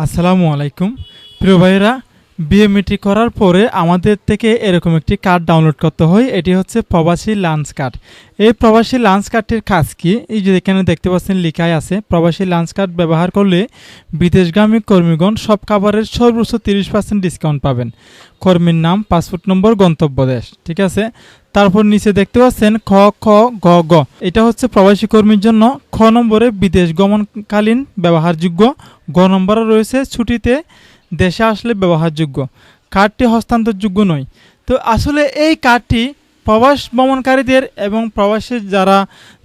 আসসালামু আলাইকুম প্রিয় ভাইরা, বিএমইটি করার পরে আমাদের থেকে এরকম একটি কার্ড ডাউনলোড করতে হয়। এটি হচ্ছে প্রবাসী লাঞ্চ কার্ড। এই প্রবাসী লাঞ্চ কার্ডটির কাজ কি? এই যে এখানে দেখতে পাচ্ছেন লেখাই আছে, প্রবাসী লাঞ্চ কার্ড ব্যবহার করলে বিদেশগামী কর্মীগণ সব খাবারের সর্বোচ্চ 30% ডিসকাউন্ট পাবেন। কর্মীর নাম, পাসপোর্ট নম্বর, গন্তব্য দেশ। ঠিক আছে, তারপর নিচে দেখতে পাচ্ছেন খ খ গ গ, এটা হচ্ছে প্রবাসী কর্মীর জন্য। খ নম্বরে বিদেশ গমনকালীন ব্যবহারযোগ্য। গ নম্বরে রয়েছে ছুটিতে দেশে আসলে ব্যবহারযোগ্য। কার্ডটি হস্তান্তরযোগ্য নয়। তো আসলে এই কার্ডটি প্রবাস ভ্রমণকারীদের এবং প্রবাসী যারা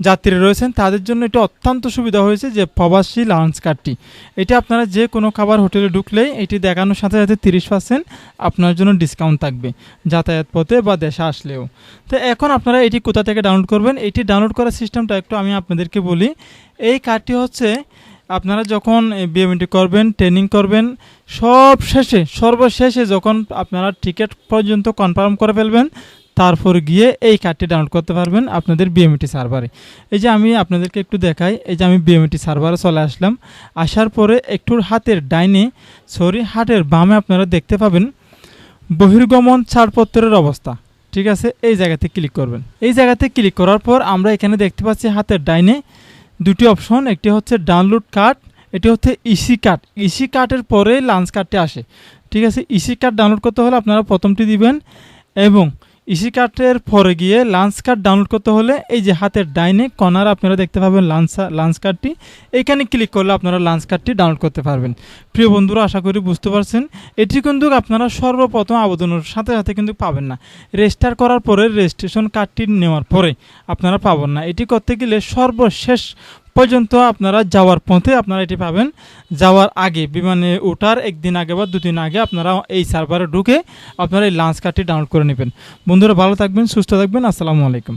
যাত্রী রয়েছেন তাদের জন্য এটা অত্যন্ত সুবিধা হয়েছে, যে প্রবাসী লাউঞ্জ কার্ডটি। এটা আপনারা যে কোনো খাবার হোটেলে ঢুকলেই এটি দেখানোর সাথে সাথে 30% আপনার জন্য ডিসকাউন্ট থাকবে যাতায়াত পথে বা দেশে আসলেও। তো এখন আপনারা এটি কোথা থেকে ডাউনলোড করবেন? এটি ডাউনলোড করার সিস্টেমটা একটু আমি আপনাদেরকে বলি। এই কার্ডটি হচ্ছে আপনারা যখন বিএমইটি করবেন, ট্রেনিং করবেন, সর্বশেষে যখন আপনারা টিকিট পর্যন্ত কনফার্ম করে ফেলবেন, তারপর গিয়ে এই কার্ডটি ডাউনলোড করতে পারবেন আপনাদের বিএমইটি সার্ভারে। এই যে আমি আপনাদেরকে একটু দেখাই, এই যে আমি বিএমইটি সার্ভারে চলে আসলাম। আসার পরে একটু হাতের বামে আপনারা দেখতে পাবেন বহির্গমন ছাড়পত্রের অবস্থা। ঠিক আছে, এই জায়গাতে ক্লিক করবেন। এই জায়গাতে ক্লিক করার পর আমরা এখানে দেখতে পাচ্ছি হাতের ডাইনে দুটি অপশন, একটি হচ্ছে ডাউনলোড কার্ড, এটি হচ্ছে ইসি কার্ড। ইসি কার্ডের পরে লাঞ্চ কার্ডটি আসে। ঠিক আছে, ইসি কার্ড ডাউনলোড করতে হলে আপনারা প্রথমটি দিবেন, এবং ইসি কার্ডের পরে গিয়ে লাঞ্চ কার্ড ডাউনলোড করতে হলে এই যে হাতের ডাইনে কর্নার আপনারা দেখতে পাবেন লাঞ্চ কার্ডটি, এইখানে ক্লিক করলে আপনারা লাঞ্চ কার্ডটি ডাউনলোড করতে পারবেন। প্রিয় বন্ধুরা, আশা করি বুঝতে পারছেন। এটি কিন্তু আপনারা সর্বপ্রথম আবেদনের সাথে সাথে কিন্তু পাবেন না। রেজিস্টার করার পরে রেজিস্ট্রেশন কার্ডটি নেওয়ার পরে আপনারা পাবেন না। এটি করতে গেলে সর্বশেষ পর্যন্ত আপনারা যাওয়ার পথে আপনারা এটি পাবেন। যাওয়ার আগে, বিমানে ওঠার একদিন আগে বা দুদিন আগে আপনারা এই সার্ভারে ঢুকে আপনারা এই লাঞ্চ কার্ডটি ডাউনলোড করে নেবেন। বন্ধুরা, ভালো থাকবেন, সুস্থ থাকবেন। আসসালামু আলাইকুম।